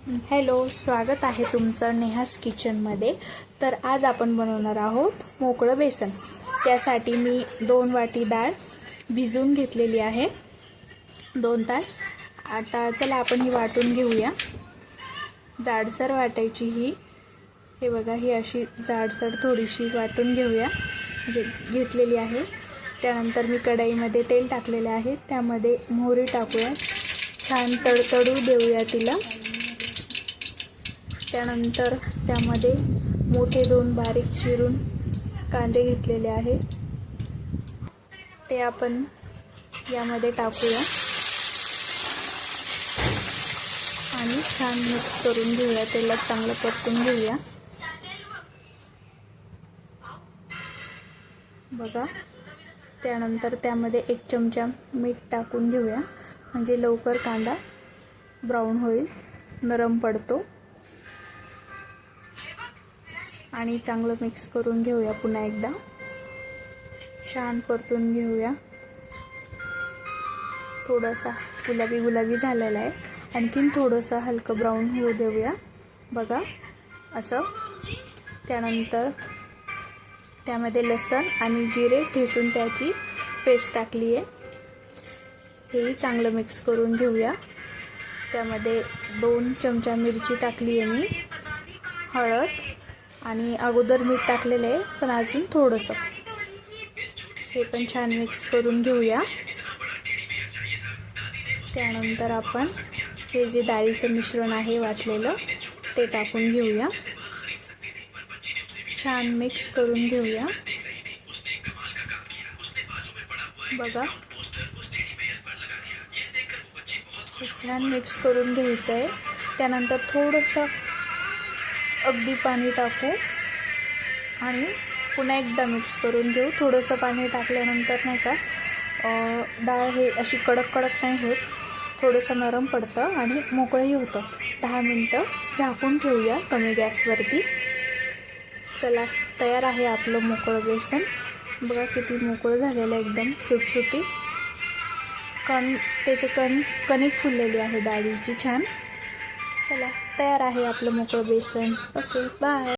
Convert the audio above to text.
Hello, स्वागत आहे तुमचं नेहास किचनमध्ये। तर आज आपण बनवणार आहोत मोकळं बेसन। त्यासाठी मी 2 वाटी डाळ भिजवून घेतलेली आहे 2 तास। आता चला आपण ही वाटून घेऊया। जाडसर वाटायची ही, हे बघा ही अशी जाडसर थोडीशी वाटून घेऊया, म्हणजे घेतलेली आहे। त्यानंतर मी कढईमध्ये तेल टाकलेले आहे, त्यामध्ये मोहरी टाकूया, छान तडतडू देऊया तिला। त्यानंतर त्यामध्ये मोठे 2 बारीक चिरून कांदे घेतलेले आहे, ते आपण यामध्ये टाकूया आणि छान मिक्स करून घेऊया, तेलात चांगलं परतून घेऊया। बघा, त्यानंतर त्यामध्ये 1 चमचा मीठ टाकून घेऊया, म्हणजे लवकर कांदा ब्राऊन होईल, नरम पडतो। आणि चांगलं मिक्स करून घेऊया, पुन्हा एकदा छान परतून घेऊया। थोडासा गुलाबी झालेला आहे, आणखीन थोडंसं हलकं ब्राऊन होऊ देऊया, बघा असं। त्यानंतर त्यामध्ये लसूण आणि जिरे ठेचून त्याची पेस्ट टाकली आहे, हे चांगलं मिक्स करून घेऊया। त्यामध्ये 2 चमचा मिरची टाकली आहे मी, हळद आणि अगोदर मीठ टाकलेलं आहे, पण अजून थोडंसं, हे पण छान मिक्स करून घेऊया। त्यानंतर आपण हे जे डाळीचं मिश्रण आहे वाटलेलं, ते टाकून घेऊया, छान मिक्स करून घेऊया। बघा, छान मिक्स करून घ्यायचं आहे। त्यानंतर थोडंसं अगदी पाणी टाकू आणि पुन्हा एकदा मिक्स करून घेऊ। थोडंसं पाणी टाकल्यानंतर नाही का, डाळ हे अशी कडक नाही होत, थोडंसं नरम पडतं आणि मोकळंही होतं। 10 मिनटं झाकून ठेवूया कमी गॅसवरती। चला, तयार आहे आपलं मोकळं बेसन। बघा किती मोकळं झालेलं, एकदम सुटसुटी त्याचे कणिक फुललेली आहे डाळीची छान। चला, तयार आहे आपलं मोकळं बेसन। Okay, bye.